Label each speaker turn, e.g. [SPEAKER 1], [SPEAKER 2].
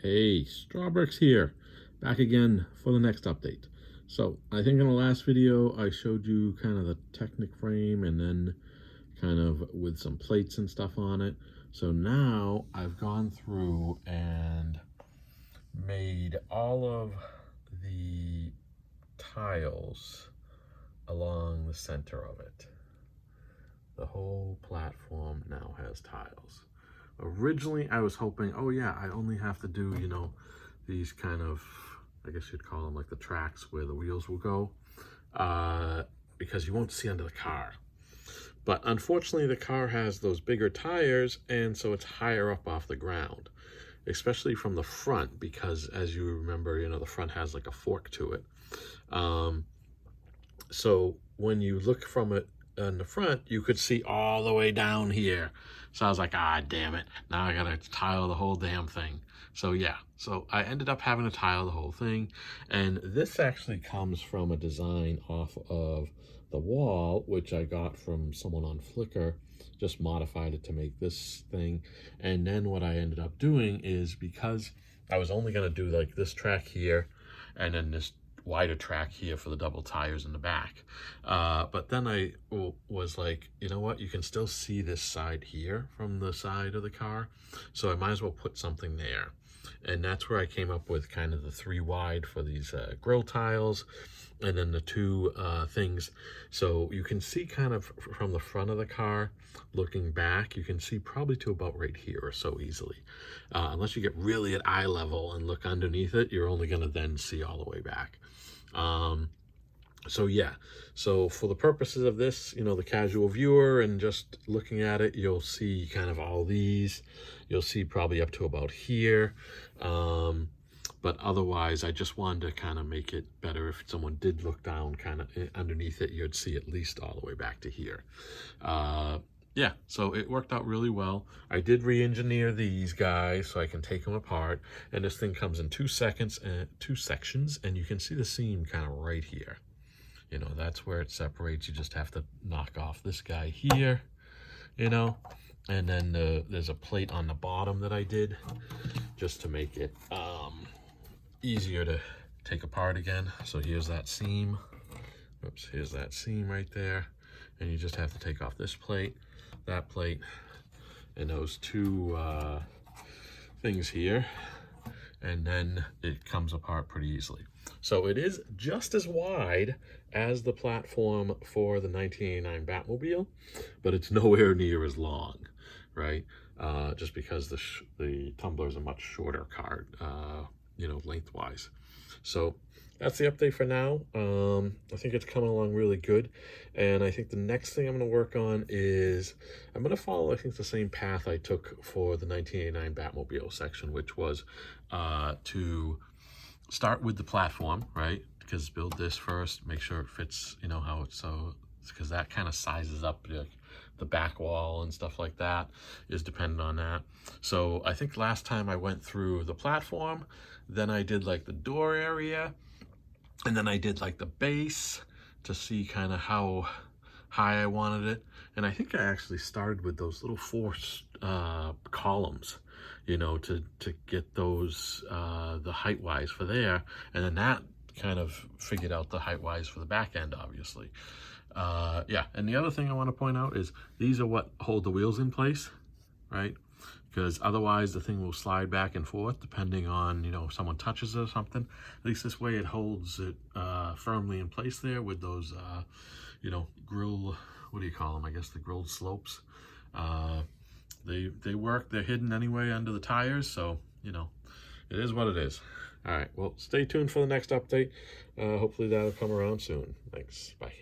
[SPEAKER 1] Hey, Strawbricks here, back again for the next update. So I think in the last video I showed you kind of the Technic frame and then kind of with some plates and stuff on it. So now I've gone through and made all of the tiles along the center of it. The whole platform now has tiles. Originally, I was hoping, oh yeah, I only have to do, these kind of, I guess you'd call them like the tracks where the wheels will go, because you won't see under the car. But unfortunately, the car has those bigger tires, and so it's higher up off the ground, especially from the front, because as you remember, the front has like a fork to it. So when you look from it in the front, you could see all the way down here. So I was like, ah, damn it. Now I gotta tile the whole damn thing. So yeah, so I ended up having to tile the whole thing. And this actually comes from a design off of the wall, which I got from someone on Flickr, just modified it to make this thing. And then what I ended up doing is, because I was only gonna do like this track here, and then this wider track here for the double tires in the back, but then I was like, you know what, you can still see this side here from the side of the car, so I might as well put something there. And that's where I came up with kind of the 3 wide for these grill tiles, and then the 2 things. So you can see kind of from the front of the car looking back, you can see probably to about right here or so easily. Unless you get really at eye level and look underneath it, you're only going to then see all the way back. So yeah, so for the purposes of this, the casual viewer and just looking at it, you'll see kind of all these. You'll see probably up to about here. But otherwise, I just wanted to kind of make it better. If someone did look down kind of underneath it, you'd see at least all the way back to here. Yeah, so it worked out really well. I did re-engineer these guys so I can take them apart. And this thing comes in 2 sections and 2 sections, and you can see the seam kind of right here. That's where it separates. You just have to knock off this guy here, and then there's a plate on the bottom that I did just to make it easier to take apart again. So here's that seam. Oops, here's that seam right there. And you just have to take off this plate, that plate, and those 2 things here. And then it comes apart pretty easily. So it is just as wide as the platform for the 1989 Batmobile, but it's nowhere near as long, right? Just because the Tumbler is a much shorter car, lengthwise. So that's the update for now. I think it's coming along really good. And I think the next thing I'm going to work on is I'm going to follow, I think, the same path I took for the 1989 Batmobile section, which was to start with the platform, right? Because build this first, make sure it fits, how it's so, because that kind of sizes up the back wall and stuff like that is dependent on that. So I think last time I went through the platform, then I did like the door area, and then I did like the base to see kind of how high I wanted it. And I think I actually started with those little 4 columns, to get those the height wise for there, and then that kind of figured out the height wise for the back end, obviously. Yeah, and the other thing I want to point out is these are what hold the wheels in place, right? Because otherwise the thing will slide back and forth depending on, if someone touches it or something. At least this way it holds it firmly in place there with those, grill, what do you call them? I guess the grilled slopes. They work, they're hidden anyway under the tires, so, it is what it is. All right, well, stay tuned for the next update. Hopefully that'll come around soon. Thanks, bye.